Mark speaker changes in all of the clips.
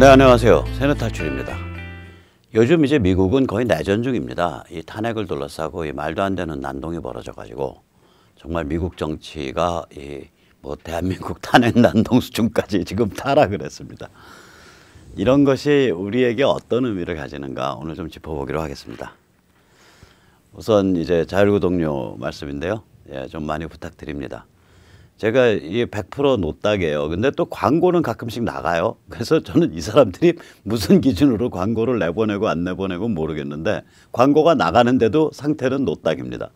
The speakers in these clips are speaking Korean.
Speaker 1: 네, 안녕하세요. 새누탈출입니다. 요즘 이제 미국은 거의 내전 중입니다. 이 탄핵을 둘러싸고 이 말도 안 되는 난동이 벌어져가지고 정말 미국 정치가 뭐 대한민국 탄핵 난동 수준까지 지금 타락을 했습니다. 이런 것이 우리에게 어떤 의미를 가지는가 오늘 좀 짚어보기로 하겠습니다. 우선 이제 자율구 동료 말씀인데요. 예, 좀 많이 부탁드립니다. 제가 이게 100% 노딱이에요. 근데 또 광고는 가끔씩 나가요. 그래서 저는 이 사람들이 무슨 기준으로 광고를 내보내고 안 내보내고 모르겠는데 광고가 나가는데도 상태는 노딱입니다.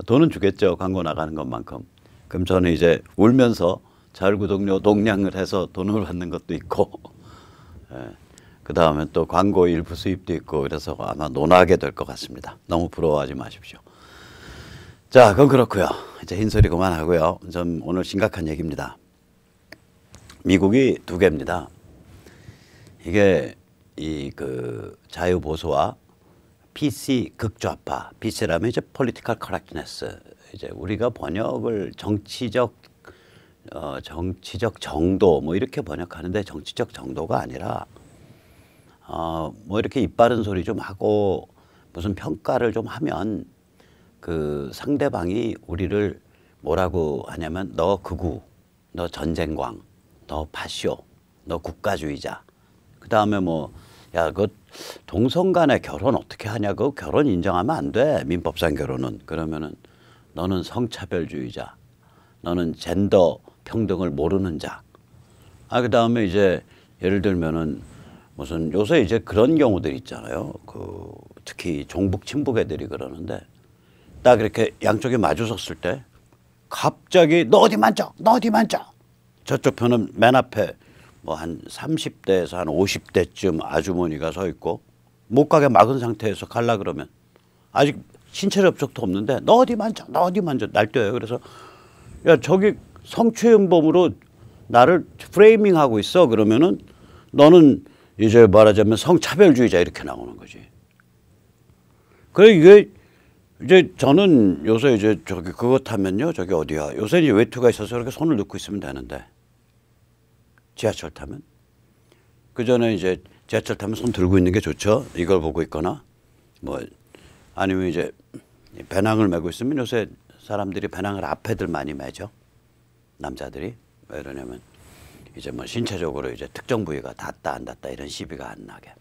Speaker 1: 돈은 주겠죠. 광고 나가는 것만큼. 그럼 저는 이제 울면서 자율구 동료 동량을 해서 돈을 받는 것도 있고 그 다음에 또 광고 일부 수입도 있고 그래서 아마 논하게 될 것 같습니다. 너무 부러워하지 마십시오. 자, 그건 그렇고요. 이제 흰소리 그만하고요. 좀 오늘 심각한 얘기입니다. 미국이 두 개입니다. 이게 그 자유보수와 PC 극좌파. PC라면 이제 political correctness. 이제 우리가 번역을 정치적 정도 뭐 이렇게 번역하는데 정치적 정도가 아니라 뭐 이렇게 입 바른 소리 좀 하고 무슨 평가를 좀 하면 그 상대방이 우리를 뭐라고 하냐면 너 극우, 너 전쟁광, 너 파쇼, 너 국가주의자. 그 다음에 뭐 야, 그 동성 간의 결혼 어떻게 하냐고 결혼 인정하면 안 돼. 민법상 결혼은. 그러면은 너는 성차별주의자, 너는 젠더 평등을 모르는 자. 그 다음에 이제 예를 들면은 무슨 요새 이제 그런 경우들 있잖아요. 그 특히 종북 친북 애들이 그러는데 딱 이렇게 양쪽에 마주 섰을 때 갑자기 너 어디 만져? 너 어디 만져? 저쪽 편은 맨 앞에 뭐 한 30대에서 한 50대쯤 아주머니가 서 있고 못 가게 막은 상태에서 갈라 그러면 아직 신체 접촉도 없는데 너 어디 만져? 너 어디 만져? 날뛰어요. 그래서 야 저기 성추행범으로 나를 프레이밍하고 있어. 그러면은 너는 이제 말하자면 성차별주의자 이렇게 나오는 거지. 그래 이게 이제 저는 요새 이제 저기 그거 타면요. 저기 어디야. 요새 이제 외투가 있어서 이렇게 손을 넣고 있으면 되는데 지하철 타면 그 전에 이제 지하철 타면 손 들고 있는 게 좋죠. 이걸 보고 있거나 뭐 아니면 이제 배낭을 메고 있으면 요새 사람들이 배낭을 앞에들 많이 메죠. 남자들이 왜 그러냐면 이제 뭐 신체적으로 이제 특정 부위가 닿다 안 닿다 이런 시비가 안 나게.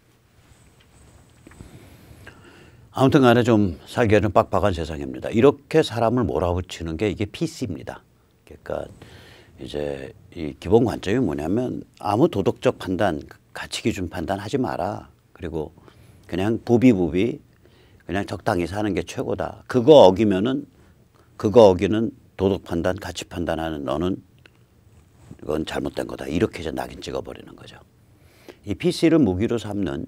Speaker 1: 아무튼 간에 좀 살기에는 빡빡한 세상입니다. 이렇게 사람을 몰아붙이는 게 이게 PC입니다. 그러니까 이제 이 기본 관점이 뭐냐면 아무 도덕적 판단, 가치 기준 판단 하지 마라. 그리고 그냥 부비부비 그냥 적당히 사는 게 최고다. 그거 어기면은 그거 어기는 도덕 판단, 가치 판단하는 너는 그건 잘못된 거다. 이렇게 이제 낙인 찍어버리는 거죠. 이 PC를 무기로 삼는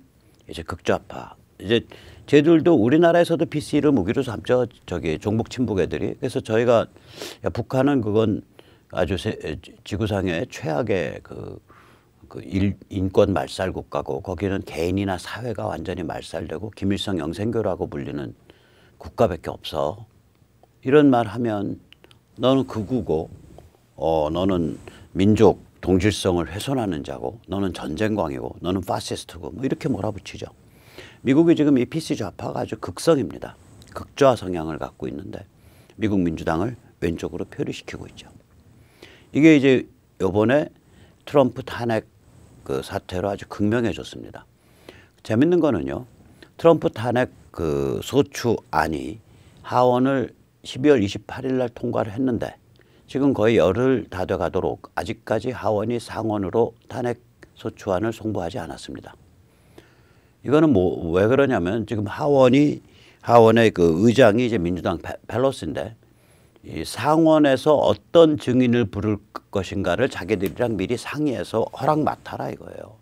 Speaker 1: 이제 극좌파. 이제 쟤들도 우리나라에서도 PC를 무기로 삼죠. 저기 종북 친북 애들이. 그래서 저희가 야, 북한은 그건 아주 지구상의 최악의 그 인권 말살 국가고 거기는 개인이나 사회가 완전히 말살되고 김일성 영생교라고 불리는 국가밖에 없어. 이런 말 하면 너는 극우고 너는 민족 동질성을 훼손하는 자고 너는 전쟁광이고 너는 파시스트고 뭐 이렇게 몰아붙이죠. 미국이 지금 이 PC 좌파가 아주 극성입니다. 극좌 성향을 갖고 있는데 미국 민주당을 왼쪽으로 표류시키고 있죠. 이게 이제 이번에 트럼프 탄핵 그 사태로 아주 극명해졌습니다. 재밌는 거는요. 트럼프 탄핵 그 소추안이 하원을 12월 28일 날 통과를 했는데 지금 거의 열흘 다 돼 가도록 아직까지 하원이 상원으로 탄핵 소추안을 송부하지 않았습니다. 이거는 뭐 왜 그러냐면 지금 하원의 그 의장이 이제 민주당 펠로시인데 이 상원에서 어떤 증인을 부를 것인가를 자기들이랑 미리 상의해서 허락 맡아라 이거예요.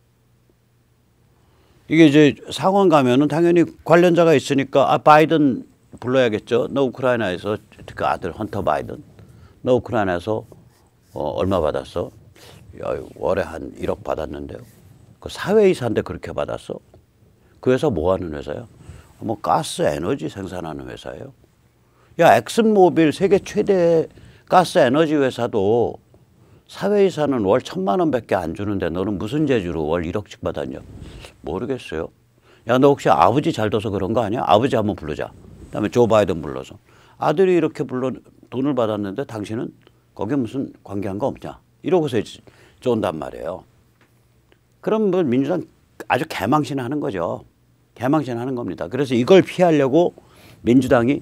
Speaker 1: 이게 이제 상원 가면은 당연히 관련자가 있으니까 바이든 불러야겠죠. 너 우크라이나에서 그 아들 헌터 바이든 너 우크라이나에서 얼마 받았어? 야, 월에 한 1억 받았는데요. 그 사회이사인데 그렇게 받았어? 그 회사 뭐 하는 회사야? 뭐 가스 에너지 생산하는 회사예요. 야, 엑슨모빌 세계 최대 가스 에너지 회사도 사회이사는 월 1,000만 원밖에 안 주는데 너는 무슨 재주로 월 1억씩 받았냐? 모르겠어요. 야, 너 혹시 아버지 잘 둬서 그런 거 아니야? 아버지 한번 부르자. 그다음에 조 바이든 불러서 아들이 이렇게 돈을 받았는데 당신은 거기에 무슨 관계한 거 없냐? 이러고서 쫀단 말이에요. 그럼 뭐 민주당 아주 개망신하는 거죠. 개망신하는 겁니다. 그래서 이걸 피하려고 민주당이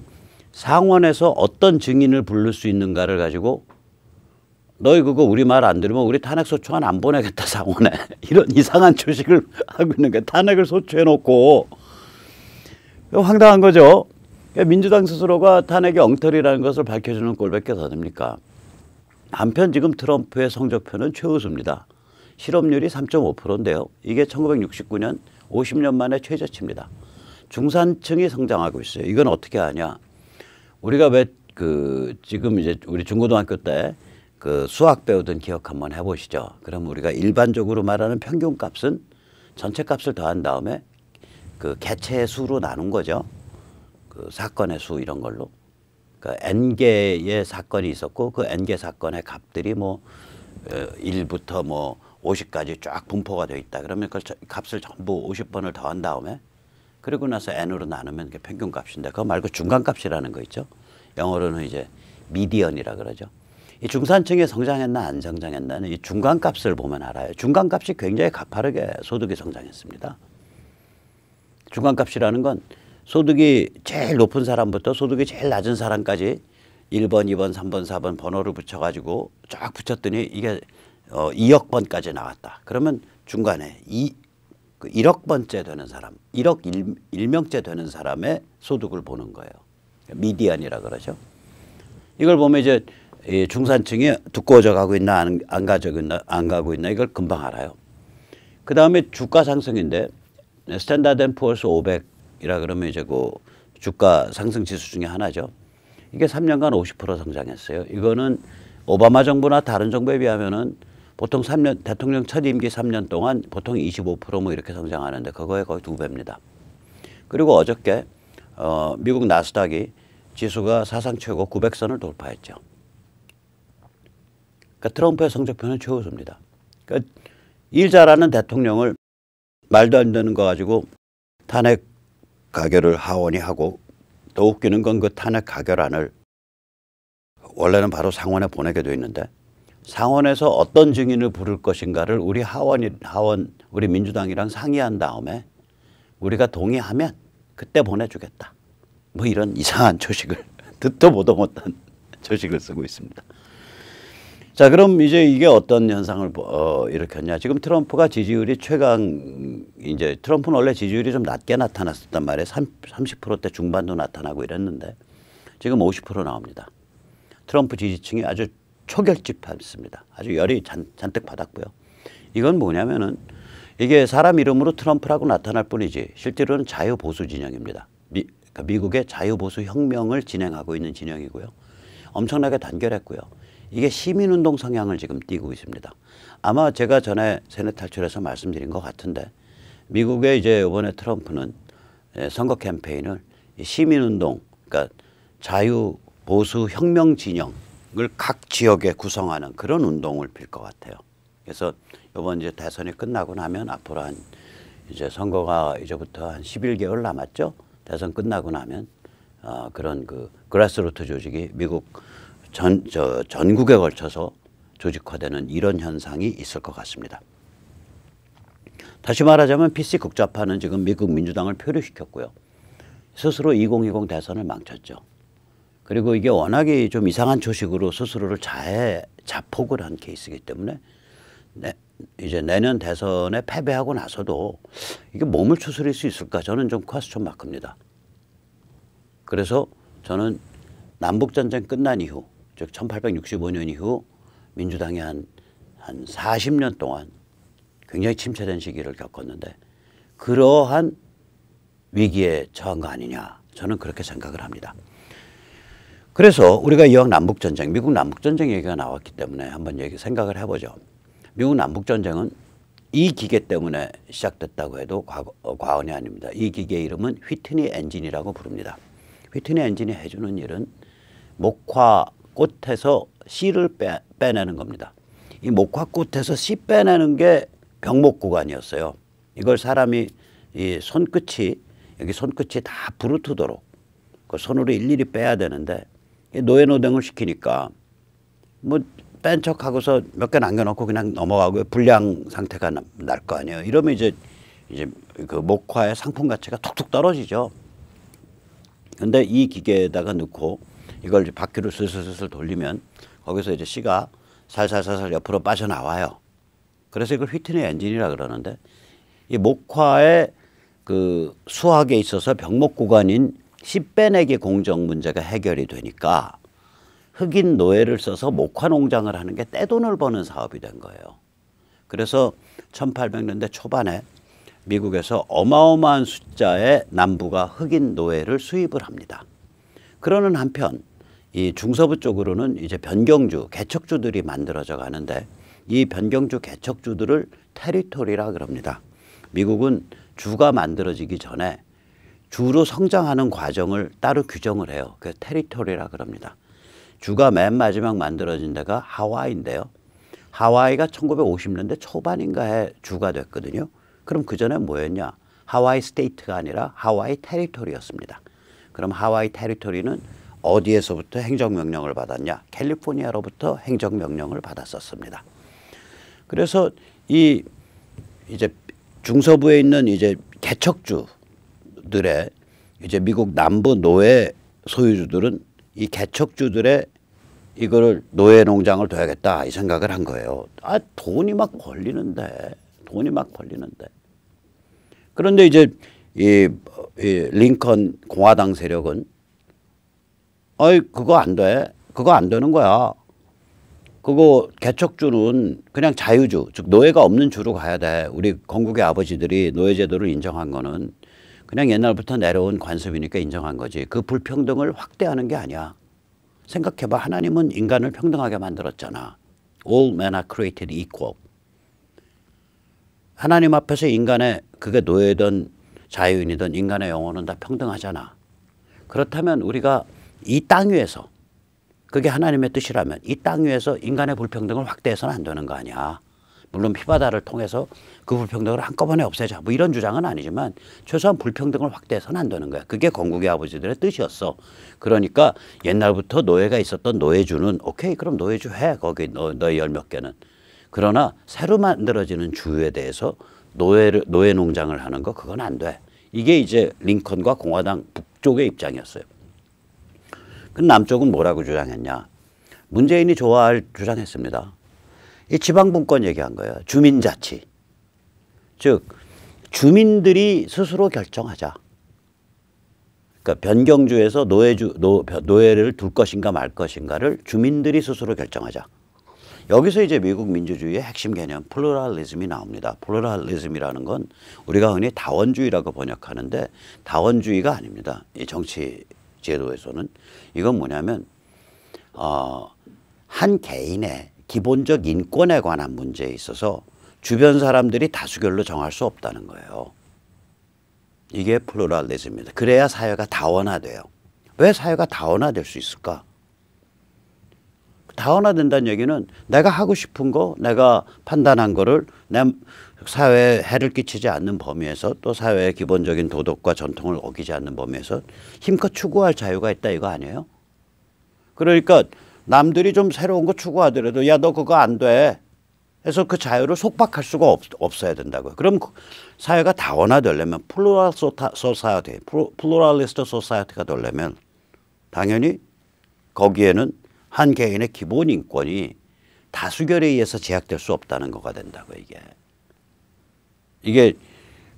Speaker 1: 상원에서 어떤 증인을 부를 수 있는가를 가지고 너희 그거 우리 말 안 들으면 우리 탄핵소추안 안 보내겠다 상원에 이런 이상한 조식을 하고 있는 게 탄핵을 소추해놓고 황당한 거죠. 민주당 스스로가 탄핵이 엉터리라는 것을 밝혀주는 꼴밖에 더 됩니까? 한편 지금 트럼프의 성적표는 최우수입니다. 실업률이 3.5%인데요. 이게 1969년 50년 만에 최저치입니다. 중산층이 성장하고 있어요. 이건 어떻게 하냐? 우리가 왜 지금 이제 우리 중고등학교 때 그 수학 배우던 기억 한번 해보시죠. 그럼 우리가 일반적으로 말하는 평균값은 전체 값을 더한 다음에 그 개체의 수로 나눈 거죠. 그 사건의 수 이런 걸로. 그러니까 n개의 사건이 있었고 그 n개 사건의 값들이 뭐 1부터 뭐 50까지 쫙 분포가 되어 있다. 그러면 그 값을 전부 50번을 더한 다음에 그리고 나서 n으로 나누면 그게 평균값인데 그거 말고 중간값이라는 거 있죠. 영어로는 이제 미디언이라 그러죠. 이 중산층이 성장했나 안 성장했나는 이 중간값을 보면 알아요. 중간값이 굉장히 가파르게 소득이 성장했습니다. 중간값이라는 건 소득이 제일 높은 사람부터 소득이 제일 낮은 사람까지 1번, 2번, 3번, 4번 번호를 붙여가지고 쫙 붙였더니 이게 2억 번까지 나왔다. 그러면 중간에 1억 번째 되는 사람, 1억 1명째 되는 사람의 소득을 보는 거예요. 미디안이라 그러죠. 이걸 보면 이제 중산층이 두꺼워져 가고 있나 안 가고 있나 이걸 금방 알아요. 그 다음에 주가 상승인데 스탠다드 앤 푸어스 500이라 그러면 이제 그 주가 상승 지수 중에 하나죠. 이게 3년간 50% 성장했어요. 이거는 오바마 정부나 다른 정부에 비하면은 보통 3년 대통령 첫 임기 3년 동안 보통 25% 이렇게 성장하는데 그거에 거의 2배입니다. 그리고 어저께 미국 나스닥이 지수가 사상 최고 900선을 돌파했죠. 그러니까 트럼프의 성적표는 최우수입니다. 그러니까 일 잘하는 대통령을 말도 안 되는 거 가지고 탄핵 가결을 하원이 하고 더 웃기는 건 그 탄핵 가결안을 원래는 바로 상원에 보내게 돼 있는데 상원에서 어떤 증인을 부를 것인가를 우리 우리 민주당이랑 상의한 다음에 우리가 동의하면 그때 보내주겠다. 뭐 이런 이상한 조식을 듣도 보도 못한 조식을 쓰고 있습니다. 자, 그럼 이제 이게 어떤 현상을 일으켰냐. 지금 트럼프가 지지율이 이제 트럼프는 원래 지지율이 좀 낮게 나타났었단 말이에요. 30%대 중반도 나타나고 이랬는데 지금 50% 나옵니다. 트럼프 지지층이 아주 초결집했습니다. 아주 열이 잔뜩 받았고요. 이건 뭐냐면은 이게 사람 이름으로 트럼프라고 나타날 뿐이지 실제로는 자유보수 진영입니다. 그러니까 미국의 자유보수 혁명을 진행하고 있는 진영이고요. 엄청나게 단결했고요. 이게 시민운동 성향을 지금 띠고 있습니다. 아마 제가 전에 세뇌 탈출에서 말씀드린 것 같은데 미국의 이제 이번에 트럼프는 선거 캠페인을 시민운동, 그러니까 자유보수 혁명 진영을 각 지역에 구성하는 그런 운동을 빌 것 같아요. 그래서 이번 이제 대선이 끝나고 나면 앞으로 이제 선거가 이제부터 한 11개월 남았죠. 대선 끝나고 나면 그런 그 그라스루트 조직이 미국 전국에 걸쳐서 조직화되는 이런 현상이 있을 것 같습니다. 다시 말하자면 PC 극좌파는 지금 미국 민주당을 표류시켰고요. 스스로 2020 대선을 망쳤죠. 그리고 이게 워낙에 좀 이상한 조식으로 스스로를 자폭을 한 케이스이기 때문에 이제 내년 대선에 패배하고 나서도 이게 몸을 추스릴 수 있을까? 저는 좀 퀘스천 마크입니다. 그래서 저는 남북전쟁 끝난 이후 즉 1865년 이후 민주당이 한 40년 동안 굉장히 침체된 시기를 겪었는데 그러한 위기에 처한 거 아니냐 저는 그렇게 생각을 합니다. 그래서 우리가 이왕 남북전쟁, 미국 남북전쟁 얘기가 나왔기 때문에 한번 생각을 해보죠. 미국 남북전쟁은 이 기계 때문에 시작됐다고 해도 과언이 아닙니다. 이 기계의 이름은 휘트니 엔진이라고 부릅니다. 휘트니 엔진이 해주는 일은 목화 꽃에서 씨를 빼내는 겁니다. 이 목화꽃에서 씨 빼내는 게 병목 구간이었어요. 이걸 사람이 이 손끝이 여기 손끝이 다 부르트도록 그 손으로 일일이 빼야 되는데 노예노동을 시키니까 뭐 뺀 척하고서 몇 개 남겨놓고 그냥 넘어가고 불량 상태가 날 거 아니에요. 이러면 이제 그 목화의 상품 가치가 툭툭 떨어지죠. 근데 이 기계에다가 넣고 이걸 이제 바퀴로 슬슬슬슬 돌리면 거기서 이제 씨가 살살살살 옆으로 빠져나와요. 그래서 이걸 휘트니 엔진이라 그러는데 이 목화의 그 수학에 있어서 병목 구간인 씨 빼내기 공정 문제가 해결이 되니까 흑인 노예를 써서 목화 농장을 하는 게 떼돈을 버는 사업이 된 거예요. 그래서 1800년대 초반에 미국에서 어마어마한 숫자의 남부가 흑인 노예를 수입을 합니다. 그러는 한편 이 중서부 쪽으로는 이제 변경주, 개척주들이 만들어져 가는데 이 변경주, 개척주들을 테리토리라 그럽니다. 미국은 주가 만들어지기 전에 주로 성장하는 과정을 따로 규정을 해요. 그 테리토리라 그럽니다. 주가 맨 마지막 만들어진 데가 하와이인데요. 하와이가 1950년대 초반인가에 주가 됐거든요. 그럼 그 전에 뭐였냐? 하와이 스테이트가 아니라 하와이 테리토리였습니다. 그럼 하와이 테리토리는 어디에서부터 행정명령을 받았냐? 캘리포니아로부터 행정명령을 받았었습니다. 그래서 이 이제 중서부에 있는 이제 개척주들의 이제 미국 남부 노예 소유주들은 이 개척주들의 이거를 노예 농장을 둬야겠다 이 생각을 한 거예요. 아, 돈이 막 벌리는데. 그런데 이제 이 링컨 공화당 세력은 어이 그거 안 돼. 그거 안 되는 거야. 그거 개척주는 그냥 자유주, 즉 노예가 없는 주로 가야 돼. 우리 건국의 아버지들이 노예제도를 인정한 거는 그냥 옛날부터 내려온 관습이니까 인정한 거지. 그 불평등을 확대하는 게 아니야. 생각해봐. 하나님은 인간을 평등하게 만들었잖아. All men are created equal. 하나님 앞에서 인간의 그게 노예든 자유인이든 인간의 영혼은 다 평등하잖아. 그렇다면 우리가 이 땅 위에서 그게 하나님의 뜻이라면 이 땅 위에서 인간의 불평등을 확대해서는 안 되는 거 아니야. 물론 피바다를 통해서 그 불평등을 한꺼번에 없애자 뭐 이런 주장은 아니지만 최소한 불평등을 확대해서는 안 되는 거야. 그게 건국의 아버지들의 뜻이었어. 그러니까 옛날부터 노예가 있었던 노예주는 오케이 그럼 노예주 해. 거기 너희 열 몇 개는. 그러나 새로 만들어지는 주에 대해서 노예 농장을 하는 거 그건 안 돼. 이게 이제 링컨과 공화당 북쪽의 입장이었어요. 그 남쪽은 뭐라고 주장했냐. 문재인이 좋아할 주장했습니다. 이 지방분권 얘기한 거예요. 주민자치. 즉 주민들이 스스로 결정하자. 그러니까 변경주에서 노예를 둘 것인가 말 것인가를 주민들이 스스로 결정하자. 여기서 이제 미국 민주주의의 핵심 개념 플루럴리즘이 나옵니다. 플루럴리즘이라는 건 우리가 흔히 다원주의라고 번역하는데 다원주의가 아닙니다. 이 정치 제도에서는 이건 뭐냐면 한 개인의 기본적 인권에 관한 문제에 있어서 주변 사람들이 다수결로 정할 수 없다는 거예요. 이게 플루럴리즘입니다. 그래야 사회가 다원화돼요. 왜 사회가 다원화될 수 있을까? 다원화된다는 얘기는 내가 하고 싶은 거, 내가 판단한 거를 내 사회에 해를 끼치지 않는 범위에서 또 사회의 기본적인 도덕과 전통을 어기지 않는 범위에서 힘껏 추구할 자유가 있다 이거 아니에요? 그러니까 남들이 좀 새로운 거 추구하더라도 야 너 그거 안 돼 해서 그 자유를 속박할 수가 없어야 된다고요. 그럼 사회가 다원화되려면 플루럴리스트 소사이어티가 되려면 당연히 거기에는 한 개인의 기본 인권이 다수결에 의해서 제약될 수 없다는 거가 된다고 이게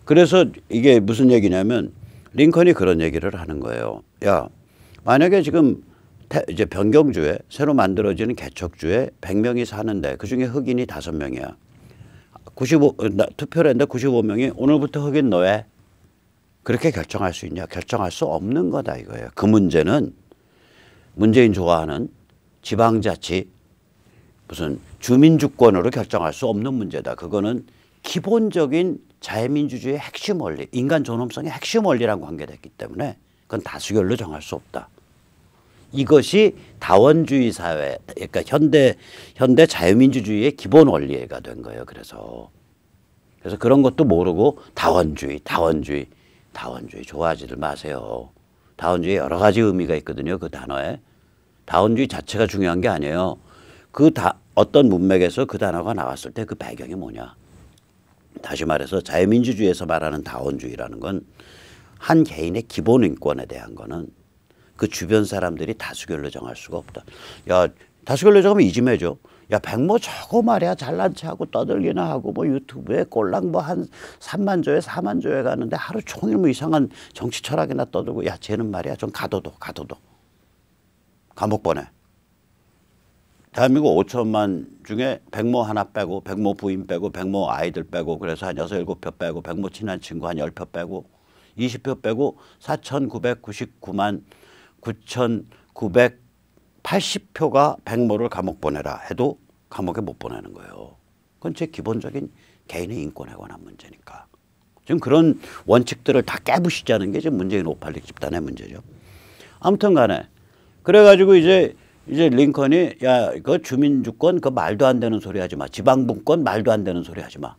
Speaker 1: 그래서 이게 무슨 얘기냐면 링컨이 그런 얘기를 하는 거예요. 야 만약에 지금 이제 변경주에 새로 만들어지는 개척주에 100명이 사는데 그중에 흑인이 5명이야. 95 투표를 했는데 95명이 오늘부터 흑인 노예 그렇게 결정할 수 있냐? 결정할 수 없는 거다 이거예요. 그 문제는 문재인 좋아하는 지방자치 무슨 주민주권으로 결정할 수 없는 문제다. 그거는 기본적인 자유민주주의의 핵심 원리, 인간 존엄성의 핵심 원리랑 관계됐기 때문에 그건 다수결로 정할 수 없다. 이것이 다원주의 사회, 그러니까 현대 자유민주주의의 기본 원리가 된 거예요. 그래서 그런 것도 모르고 다원주의 좋아하지들 마세요. 다원주의 여러 가지 의미가 있거든요. 그 단어에. 다원주의 자체가 중요한 게 아니에요. 어떤 문맥에서 그 단어가 나왔을 때 그 배경이 뭐냐. 다시 말해서 자유민주주의에서 말하는 다원주의라는 건 한 개인의 기본 인권에 대한 거는 그 주변 사람들이 다수결로 정할 수가 없다. 야, 다수결로 정하면 이지매죠. 야, 백모 저거 말이야 잘난 체하고 떠들기나 하고 뭐 유튜브에 꼴랑 뭐 한 3만 조회 4만 조회 가는데 하루 종일 뭐 이상한 정치 철학이나 떠들고 야, 쟤는 말이야 좀 가둬둬 감옥 보내. 대한민국 5천만 중에 백모 하나 빼고 백모 부인 빼고 백모 아이들 빼고 그래서 한 6, 7표 빼고 백모 친한 친구 한 10표 빼고 20표 빼고 4,999만 9,980표가 백모를 감옥 보내라 해도 감옥에 못 보내는 거예요. 그건 제 기본적인 개인의 인권에 관한 문제니까. 지금 그런 원칙들을 다 깨부시자는 게 지금 문재인 586 집단의 문제죠. 아무튼 간에 그래가지고 이제 링컨이 야, 그 주민주권 그 말도 안 되는 소리 하지 마. 지방분권 말도 안 되는 소리 하지 마.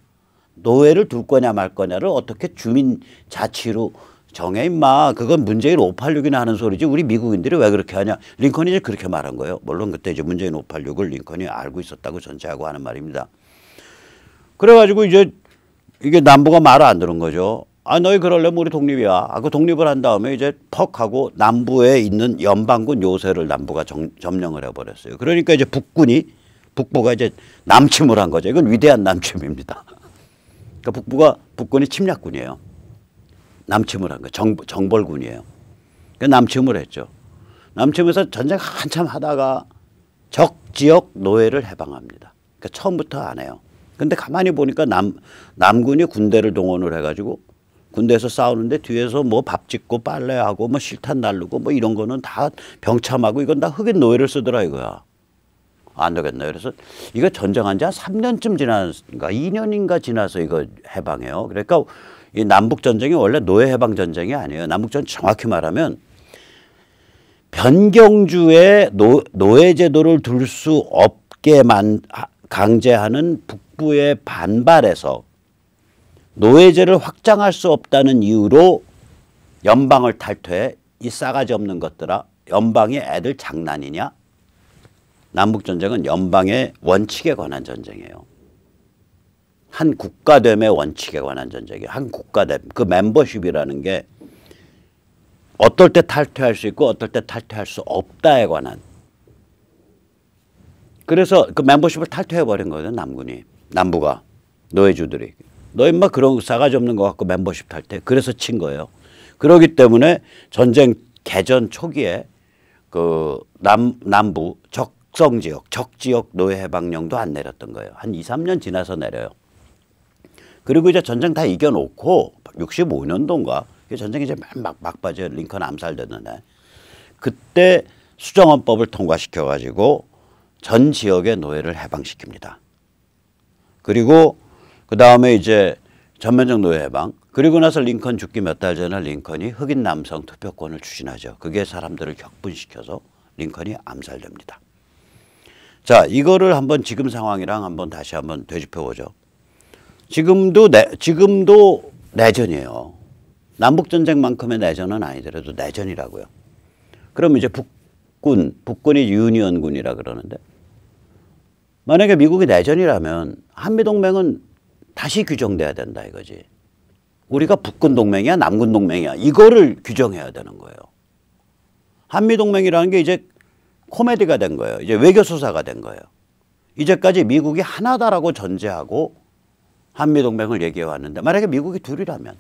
Speaker 1: 노예를 둘 거냐 말 거냐를 어떻게 주민 자치로 정해 임마. 그건 문재인 586이나 하는 소리지 우리 미국인들이 왜 그렇게 하냐. 링컨이 이제 그렇게 말한 거예요. 물론 그때 이제 문재인 586을 링컨이 알고 있었다고 전제하고 하는 말입니다. 그래가지고 이제 이게 남부가 말을 안 들은 거죠. 아, 너희 그러려면 우리 독립이야. 그 독립을 한 다음에 이제 퍽 하고 남부에 있는 연방군 요새를 남부가 점령을 해버렸어요. 그러니까 이제 북부가 이제 남침을 한 거죠. 이건 위대한 남침입니다. 그러니까 북군이 침략군이에요. 남침을 한 거예요. 정벌군이에요. 남침을 했죠. 남침에서 전쟁 한참 하다가 적지역 노예를 해방합니다. 그러니까 처음부터 안 해요. 근데 가만히 보니까 남군이 군대를 동원을 해가지고 군대에서 싸우는데 뒤에서 뭐 밥 짓고 빨래하고 뭐 실탄 날르고 뭐 이런 거는 다 병참하고 이건 다 흑인 노예를 쓰더라 이거야. 안 되겠네. 그래서 이거 전쟁한 지 한 3년쯤 지났는가 2년인가 지나서 이거 해방해요. 그러니까 이 남북전쟁이 원래 노예 해방 전쟁이 아니에요. 남북전 정확히 말하면 변경주에 노예 제도를 둘 수 없게 강제하는 북부의 반발에서 노예제를 확장할 수 없다는 이유로 연방을 탈퇴해. 이 싸가지 없는 것들아. 연방이 애들 장난이냐? 남북전쟁은 연방의 원칙에 관한 전쟁이에요. 한 국가됨의 원칙에 관한 전쟁이에요. 한 국가됨. 그 멤버십이라는 게 어떨 때 탈퇴할 수 있고 어떨 때 탈퇴할 수 없다에 관한. 그래서 그 멤버십을 탈퇴해버린 거예요. 남부가. 노예주들이. 너 임마 그런 싸가지 없는 거 갖고 멤버십 탈퇴. 그래서 친 거예요. 그렇기 때문에 전쟁 개전 초기에 그 남부 적지역 노예 해방령도 안 내렸던 거예요. 한 2, 3년 지나서 내려요. 그리고 이제 전쟁 다 이겨놓고 65년도인가 전쟁이 이제 막바지에 링컨 암살됐는데 그때 수정헌법을 통과시켜가지고 전 지역의 노예를 해방시킵니다. 그리고 그 다음에 이제 전면적 노예 해방. 그리고 나서 링컨 죽기 몇 달 전에 링컨이 흑인 남성 투표권을 추진하죠. 그게 사람들을 격분시켜서 링컨이 암살됩니다. 자, 이거를 한번 지금 상황이랑 한번 다시 한번 되짚어보죠. 지금도 내전이에요. 남북전쟁만큼의 내전은 아니더라도 내전이라고요. 그럼 이제 북군이 유니언군이라 그러는데 만약에 미국이 내전이라면 한미동맹은 다시 규정돼야 된다 이거지. 우리가 북군 동맹이야 남군 동맹이야 이거를 규정해야 되는 거예요. 한미동맹이라는 게 이제 코미디가 된 거예요. 이제 외교수사가 된 거예요. 이제까지 미국이 하나다라고 전제하고 한미동맹을 얘기해 왔는데 만약에 미국이 둘이라면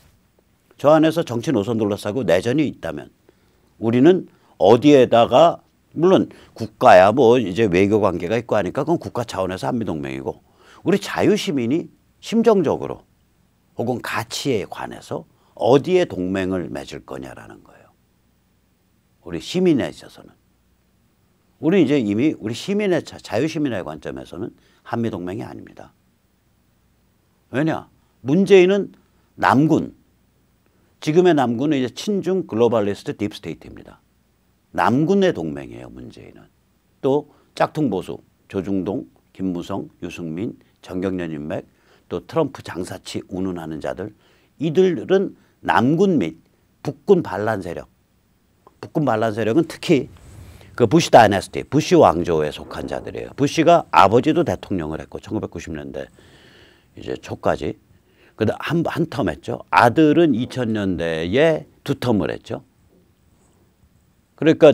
Speaker 1: 저 안에서 정치 노선 둘러싸고 내전이 있다면 우리는 어디에다가 물론 국가야 뭐 이제 외교 관계가 있고 하니까 그건 국가 차원에서 한미동맹이고 우리 자유시민이 심정적으로 혹은 가치에 관해서 어디에 동맹을 맺을 거냐라는 거예요. 우리 시민에 있어서는. 우리 이제 이미 우리 시민의 자유시민의 관점에서는 한미동맹이 아닙니다. 왜냐? 문재인은 남군. 지금의 남군은 이제 친중 글로벌리스트 딥스테이트입니다. 남군의 동맹이에요, 문재인은. 또 짝퉁 보수, 조중동, 김무성, 유승민, 정경련 인맥, 또 트럼프 장사치 운운하는 자들, 이들은 남군 및 북군 반란 세력, 북군 반란 세력은 특히 그 부시 다이내스티, 부시 왕조에 속한 자들이에요. 부시가 아버지도 대통령을 했고 1990년대 이제 초까지 그다음 한 텀 했죠. 아들은 2000년대에 두 텀을 했죠. 그러니까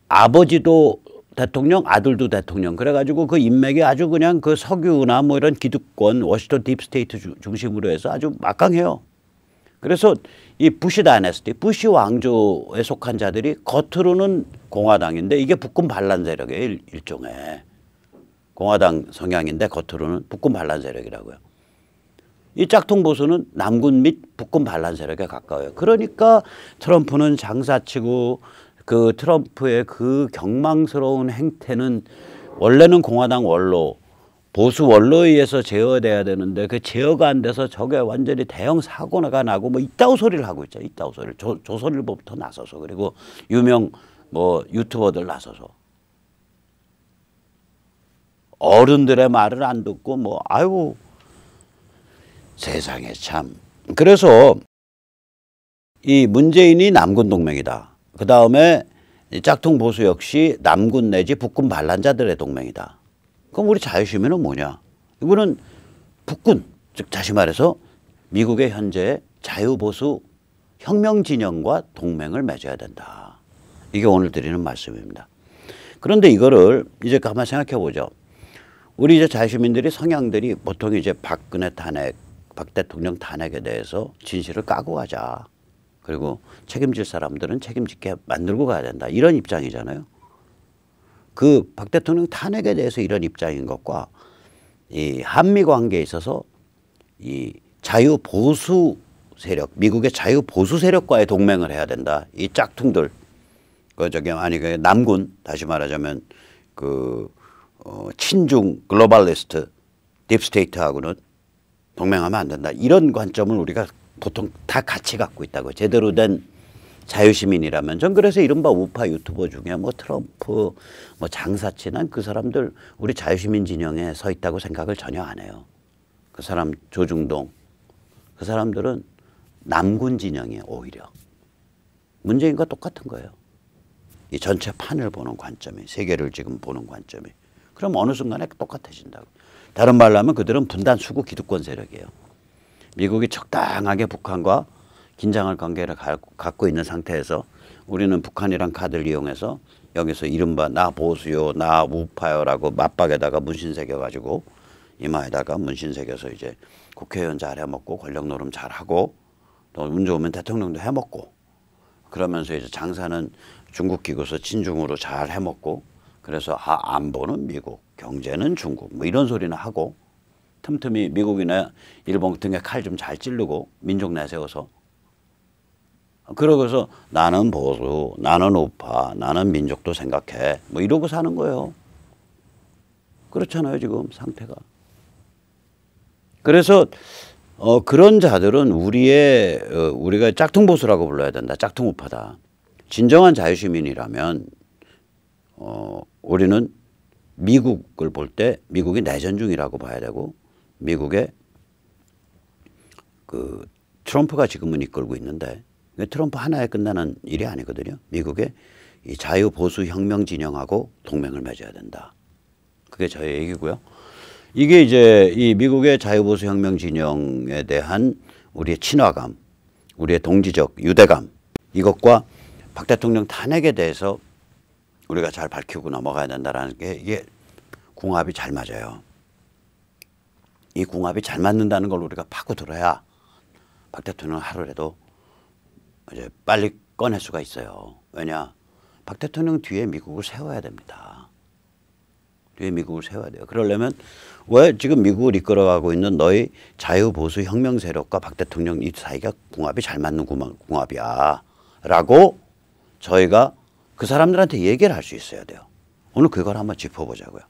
Speaker 1: 아버지도 대통령, 아들도 대통령. 그래가지고 그 인맥이 아주 그냥 그 석유나 뭐 이런 기득권, 워싱턴 딥스테이트 중심으로 해서 아주 막강해요. 그래서 이 부시 다이내스티, 부시 왕조에 속한 자들이 겉으로는 공화당인데 이게 북군 반란 세력이에요. 일종의. 공화당 성향인데 겉으로는 북군 반란 세력이라고요. 이 짝퉁 보수는 남군 및 북군 반란 세력에 가까워요. 그러니까 트럼프는 장사치고 그 트럼프의 그 경망스러운 행태는 원래는 공화당 원로, 보수 원로에 의해서 제어돼야 되는데 그 제어가 안 돼서 저게 완전히 대형 사고가 나고 뭐 이따구 소리를 하고 있죠. 이따구 소리를. 조선일보부터 나서서 그리고 유명 뭐 유튜버들 나서서 어른들의 말을 안 듣고 뭐 아이고 세상에 참. 그래서 이 문재인이 남군 동맹이다. 그 다음에 짝퉁 보수 역시 남군 내지 북군 반란자들의 동맹이다. 그럼 우리 자유시민은 뭐냐? 이거는 북군, 즉 다시 말해서 미국의 현재 자유보수 혁명진영과 동맹을 맺어야 된다. 이게 오늘 드리는 말씀입니다. 그런데 이거를 이제 가만 생각해 보죠. 우리 이제 자유시민들이 성향들이 보통 이제 박근혜 탄핵, 박 대통령 탄핵에 대해서 진실을 까고 가자. 그리고 책임질 사람들은 책임지게 만들고 가야 된다. 이런 입장이잖아요. 그 박 대통령 탄핵에 대해서 이런 입장인 것과 이 한미 관계에 있어서 이 자유보수 세력, 미국의 자유보수 세력과의 동맹을 해야 된다. 이 짝퉁들, 그 남군, 다시 말하자면 친중 글로벌리스트 딥스테이트하고는 동맹하면 안 된다. 이런 관점을 우리가 보통 다 같이 갖고 있다고. 제대로 된 자유시민이라면. 전 그래서 이른바 우파 유튜버 중에 뭐 트럼프, 뭐 장사치, 난 그 사람들 우리 자유시민 진영에 서 있다고 생각을 전혀 안 해요. 그 사람 조중동, 그 사람들은 남군 진영이에요. 오히려. 문재인과 똑같은 거예요. 이 전체 판을 보는 관점이, 세계를 지금 보는 관점이. 그럼 어느 순간에 똑같아진다고. 다른 말로 하면 그들은 분단 수구 기득권 세력이에요. 미국이 적당하게 북한과 긴장할 관계를 갖고 있는 상태에서 우리는 북한이란 카드를 이용해서 여기서 이른바 나 보수요, 나 우파요라고 맞박에다가 문신 새겨가지고 이마에다가 문신 새겨서 이제 국회의원 잘 해먹고 권력 노름 잘 하고 또 운 좋으면 대통령도 해먹고 그러면서 이제 장사는 중국 기고서 친중으로 잘 해먹고 그래서 안보는 미국, 경제는 중국 뭐 이런 소리는 하고 틈틈이 미국이나 일본 등에 칼 좀 잘 찌르고 민족 내세워서 그러고서 나는 보수, 나는 우파, 나는 민족도 생각해 뭐 이러고 사는 거예요. 그렇잖아요 지금 상태가. 그래서 그런 자들은 우리가 짝퉁 보수라고 불러야 된다. 짝퉁 우파다. 진정한 자유시민이라면 우리는 미국을 볼 때 미국이 내전 중이라고 봐야 되고 미국의 그 트럼프가 지금은 이끌고 있는데 트럼프 하나에 끝나는 일이 아니거든요. 미국의 이 자유보수 혁명 진영하고 동맹을 맺어야 된다. 그게 저의 얘기고요. 이게 이제 이 미국의 자유보수 혁명 진영에 대한 우리의 친화감, 우리의 동지적 유대감 이것과 박 대통령 탄핵에 대해서 우리가 잘 밝히고 넘어가야 된다는 게 이게 궁합이 잘 맞아요. 이 궁합이 잘 맞는다는 걸 우리가 파고들어야 박 대통령 하루라도 이제 빨리 꺼낼 수가 있어요. 왜냐? 박 대통령 뒤에 미국을 세워야 됩니다. 뒤에 미국을 세워야 돼요. 그러려면 왜 지금 미국을 이끌어가고 있는 너희 자유보수 혁명 세력과 박 대통령 이 사이가 궁합이 잘 맞는 궁합이야 라고 저희가 그 사람들한테 얘기를 할 수 있어야 돼요. 오늘 그걸 한번 짚어보자고요.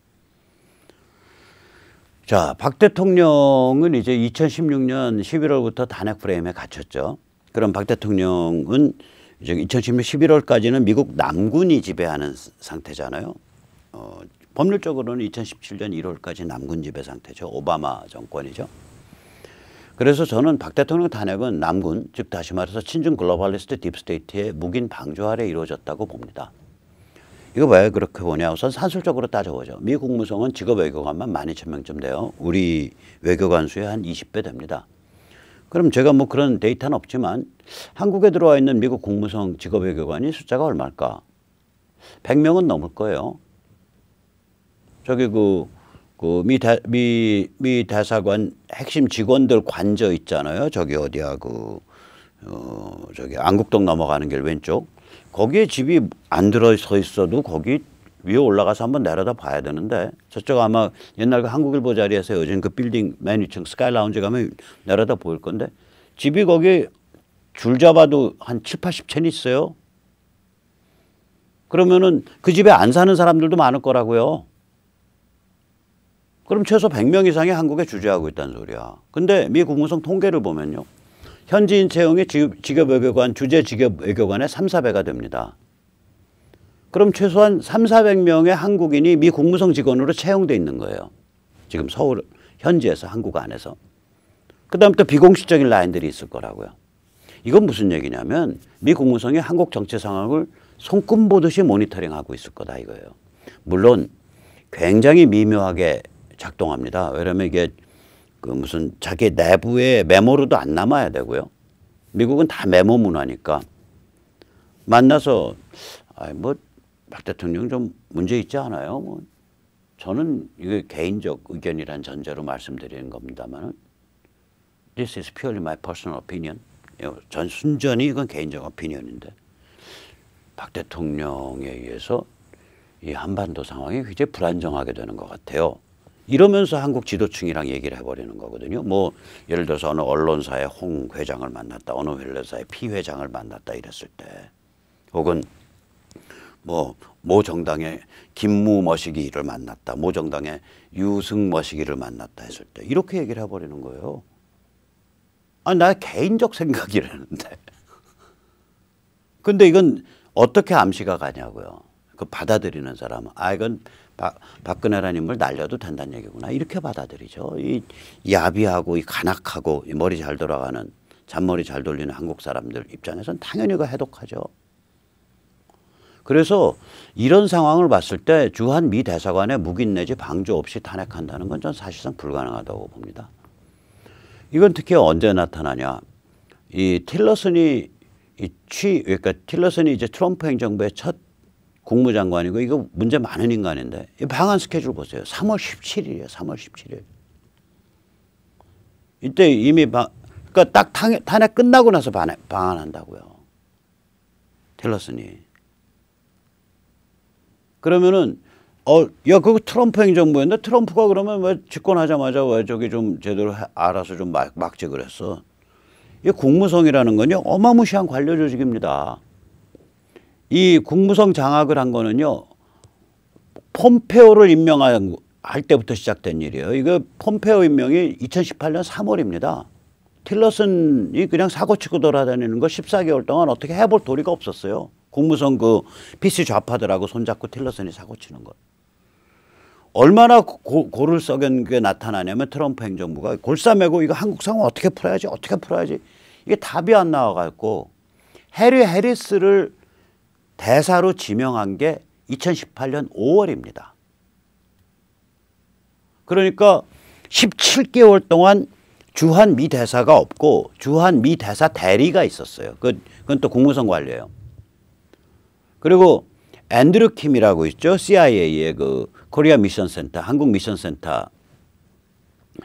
Speaker 1: 자, 박 대통령은 이제 2016년 11월부터 탄핵 프레임에 갇혔죠. 그럼 박 대통령은 이제 2010년 11월까지는 미국 남군이 지배하는 상태잖아요. 법률적으로는 2017년 1월까지 남군 지배 상태죠. 오바마 정권이죠. 그래서 저는 박 대통령 탄핵은 남군, 즉 다시 말해서 친중 글로벌리스트 딥스테이트의 묵인 방조 아래 이루어졌다고 봅니다. 이거 왜 그렇게 보냐. 우선 산술적으로 따져보죠. 미 국무성은 직업 외교관만 12,000명쯤 돼요. 우리 외교관 수의 한 20배 됩니다. 그럼 제가 뭐 그런 데이터는 없지만 한국에 들어와 있는 미국 국무성 직업 외교관이 숫자가 얼마일까? 100명은 넘을 거예요. 저기 미 대사관 핵심 직원들 관저 있잖아요. 저기 어디야 저기 안국동 넘어가는 길 왼쪽. 거기에 집이 안 들어서 있어도 거기 위에 올라가서 한번 내려다 봐야 되는데 저쪽 아마 옛날 그 한국일보 자리에서 요즘 그 빌딩 맨 위층 스카이 라운지 가면 내려다 보일 건데 집이 거기 줄 잡아도 한 7, 80채는 있어요. 그러면은 그 집에 안 사는 사람들도 많을 거라고요. 그럼 최소 100명 이상이 한국에 주재하고 있다는 소리야. 근데 미 국무성 통계를 보면요. 현지인 채용이 직업 외교관, 주재 직업 외교관의 3, 4배가 됩니다. 그럼 최소한 300~400명의 한국인이 미 국무성 직원으로 채용돼 있는 거예요. 지금 서울 현지에서 한국 안에서. 그다음 또 비공식적인 라인들이 있을 거라고요. 이건 무슨 얘기냐면 미 국무성이 한국 정치 상황을 손금 보듯이 모니터링하고 있을 거다 이거예요. 물론 굉장히 미묘하게 작동합니다. 왜냐하면 이게 그 무슨 자기 내부의 메모로도 안 남아야 되고요. 미국은 다 메모 문화니까 만나서 뭐 박 대통령 좀 문제 있지 않아요? 뭐 저는 이게 개인적 의견이란 전제로 말씀드리는 겁니다만은 This is purely my personal opinion. 전 순전히 이건 개인적 오피니언인데 박 대통령에 의해서 이 한반도 상황이 굉장히 불안정하게 되는 것 같아요. 이러면서 한국 지도층이랑 얘기를 해버리는 거거든요. 뭐 예를 들어서 어느 언론사의 홍 회장을 만났다, 어느 회사의 피 회장을 만났다 이랬을 때, 혹은 모 정당의 김무 머시기를 만났다, 모 정당의 유승 머시기를 만났다 했을 때 이렇게 얘기를 해버리는 거예요. 나의 개인적 생각이라는데. 근데 이건 어떻게 암시가 가냐고요. 그 받아들이는 사람은 이건 박근혜라는 인물 날려도 된다는 얘기구나 이렇게 받아들이죠. 이 야비하고 이 간악하고 이 머리 잘 돌아가는 잔머리 잘 돌리는 한국 사람들 입장에서는 당연히 그 해독하죠. 그래서 이런 상황을 봤을 때 주한 미 대사관의 묵인 내지 방조 없이 탄핵한다는 건 전 사실상 불가능하다고 봅니다. 이건 특히 언제 나타나냐? 이 틸러슨이 그러니까 틸러슨이 이제 트럼프 행정부의 첫 국무장관이고 이거 문제 많은 인간인데 이 방한 스케줄 보세요. 3월 17일이에요. 3월 17일. 이때 이미 그러니까 딱 탄핵 끝나고 나서 방한한다고요. 틸러슨이. 그러면은 그거 트럼프 행정부였는데 트럼프가 그러면 왜 집권하자마자 왜 저기 좀 제대로 알아서 좀 막지 그랬어. 이 국무성이라는 건요 어마무시한 관료 조직입니다. 이 국무성 장악을 한 거는요 폼페오를 임명할 때부터 시작된 일이에요. 이거 폼페오 임명이 2018년 3월입니다. 틸러슨이 그냥 사고치고 돌아다니는 거 14개월 동안 어떻게 해볼 도리가 없었어요. 국무성 그 PC 좌파들하고 손잡고 틸러슨이 사고치는 거. 얼마나 골을 썩은 게 나타나냐면 트럼프 행정부가 골싸매고 이거 한국 상황 어떻게 풀어야지 이게 답이 안 나와갖고 해리 해리스를 대사로 지명한 게 2018년 5월입니다. 그러니까 17개월 동안 주한 미 대사가 없고 주한 미 대사 대리가 있었어요. 그건 또 국무성 관료예요. 그리고 앤드류 킴이라고 있죠. CIA의 그 코리아 미션 센터, 한국 미션 센터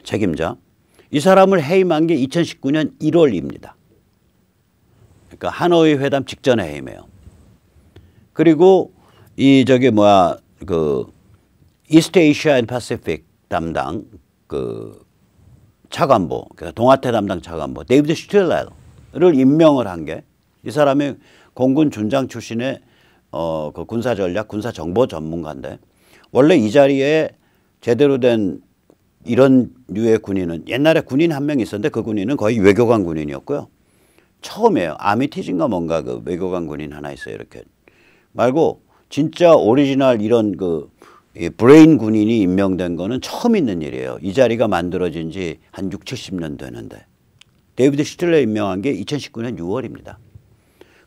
Speaker 1: 책임자. 이 사람을 해임한 게 2019년 1월입니다. 그러니까 하노이 회담 직전에 해임해요. 그리고 그 이스트 아시아 앤 패시픽 담당 그 차관보, 그러니까 동아태 담당 차관보 데이비드 슈틸렐을 임명을 한 게 이 사람이 공군 준장 출신의 그 군사전략, 군사정보 전문가인데 원래 이 자리에 제대로 된 이런 류의 군인은 옛날에 군인 한 명 있었는데 그 군인은 거의 외교관 군인이었고요. 처음이에요. 아미티즈인가 뭔가 그 외교관 군인 하나 있어요. 이렇게 말고 진짜 오리지널 이런 그 브레인 군인이 임명된 거는 처음 있는 일이에요. 이 자리가 만들어진 지 한 6, 70년 되는데 데이비드 슈틸러 임명한 게 2019년 6월입니다.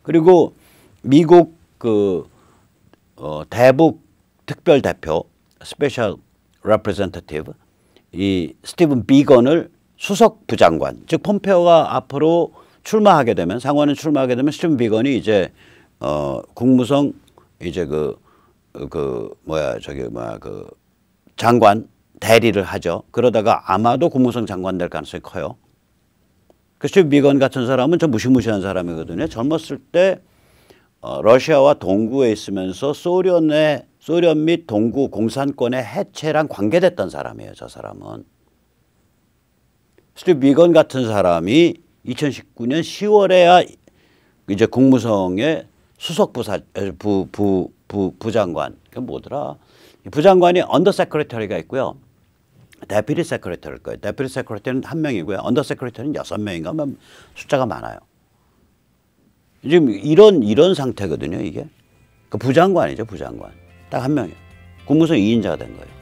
Speaker 1: 그리고 미국 그 대북 특별 대표 스페셜 레프레젠터티브 이 스티븐 비건을 수석 부장관, 즉 폼페오가 앞으로 출마하게 되면 상원에 출마하게 되면 스티븐 비건이 이제 국무성 이제 그 장관 대리를 하죠. 그러다가 아마도 국무성 장관 될 가능성이 커요. 그 스티븐 비건 같은 사람은 좀 무시무시한 사람이거든요. 젊었을 때 러시아와 동구에 있으면서 소련 및 동구 공산권의 해체랑 관계됐던 사람이에요. 저 사람은. 스티븐 비건 같은 사람이 2019년 10월에야 이제 국무성의 수석 부장관. 그 뭐더라? 부장관이 언더 세크레터리가 있고요. 데피티 세크레터리일 거예요. 데피티 세크레터리는 한 명이고요. 언더 세크레터리는 6명인가 숫자가 많아요. 지금 이런 상태거든요, 이게. 그 부장관이죠, 부장관. 딱 한 명이에요. 국무성 2인자가 된 거예요.